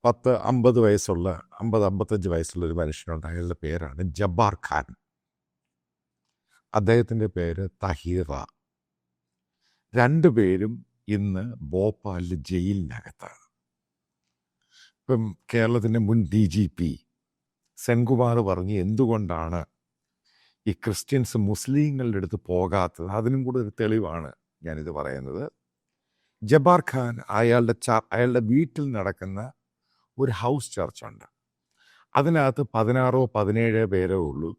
50 വയസ്സുള്ള 55 വയസ്സുള്ള ഒരു മനുഷ്യനുണ്ട്. അയാളുടെ പേരാണ് ജബ്ബാർ ഖാൻ. അദ്ദേഹത്തിൻ്റെ പേര് തഹീറ. രണ്ടുപേരും ഇന്ന് ഭോപ്പാലിൽ ജയിലിനകത്താണ്. ഇപ്പം കേരളത്തിൻ്റെ മുൻ DGP സെൻകുമാർ പറഞ്ഞ് എന്തുകൊണ്ടാണ് ഈ ക്രിസ്ത്യൻസ് മുസ്ലിങ്ങളുടെ അടുത്ത് പോകാത്തത്, അതിനും കൂടെ ഒരു തെളിവാണ് ഞാനിത് പറയുന്നത്. ജബ്ബാർ ഖാൻ അയാളുടെ വീട്ടിൽ നടക്കുന്ന ഒരു ഹൗസ് ചർച്ചുണ്ട്. അതിനകത്ത് 16-17 പേരേ ഉള്ളൂ.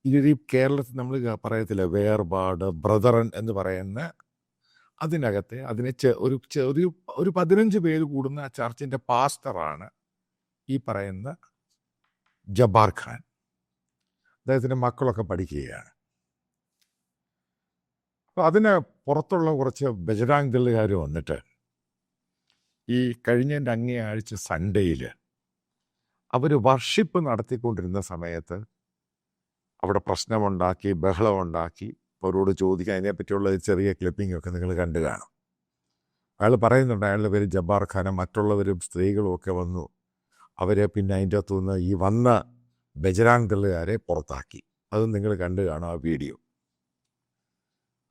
ഈ കേരളത്തിൽ നമ്മൾ പറയത്തില്ല വേർപാട് ബ്രദറൻ എന്ന് പറയുന്ന അതിനകത്തെ ഒരു 15 പേര് കൂടുന്ന ആ ചർച്ചിൻ്റെ പാസ്റ്ററാണ് ഈ പറയുന്ന ജബ്ബാർ ഖാൻ. അദ്ദേഹത്തിൻ്റെ മക്കളൊക്കെ പഠിക്കുകയാണ്. അപ്പോൾ അതിന് പുറത്തുള്ള കുറച്ച് ബജറാങ് ദളുകാർ വന്നിട്ട് ഈ കഴിഞ്ഞതിൻ്റെ അങ്ങേ ആഴ്ച സൺഡേയിൽ അവർ വർഷിപ്പ് നടത്തിക്കൊണ്ടിരുന്ന സമയത്ത് അവിടെ പ്രശ്നമുണ്ടാക്കി, ബഹളമുണ്ടാക്കി. അവരോട് ചോദിക്കാൻ അതിനെപ്പറ്റിയുള്ള ചെറിയ ക്ലിപ്പിങ്ങൊക്കെ നിങ്ങൾ കണ്ടു കാണും. അയാൾ പറയുന്നുണ്ട് അയാളുടെ പേര് ജബ്ബാർ ഖാൻ. മറ്റുള്ളവരും സ്ത്രീകളും ഒക്കെ വന്നു. അവരെ പിന്നെ അതിൻ്റെ അകത്തുനിന്ന് ഈ വന്ന ബജറാങ് ദളുകാരെ പുറത്താക്കി. അത് നിങ്ങൾ കണ്ടു കാണും ആ വീഡിയോ.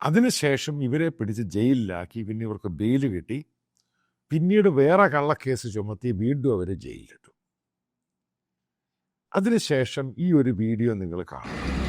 അതിനുശേഷം ഇവരെ പിടിച്ച് ജയിലിലാക്കി. പിന്നെ ഇവർക്ക് ബെയിൽ കിട്ടി. പിന്നീട് വേറെ കള്ളക്കേസ് ചുമത്തി വീണ്ടും അവരെ ജയിലിലിട്ടു. അതിനുശേഷം ഈ ഒരു വീഡിയോ നിങ്ങൾ കാണും.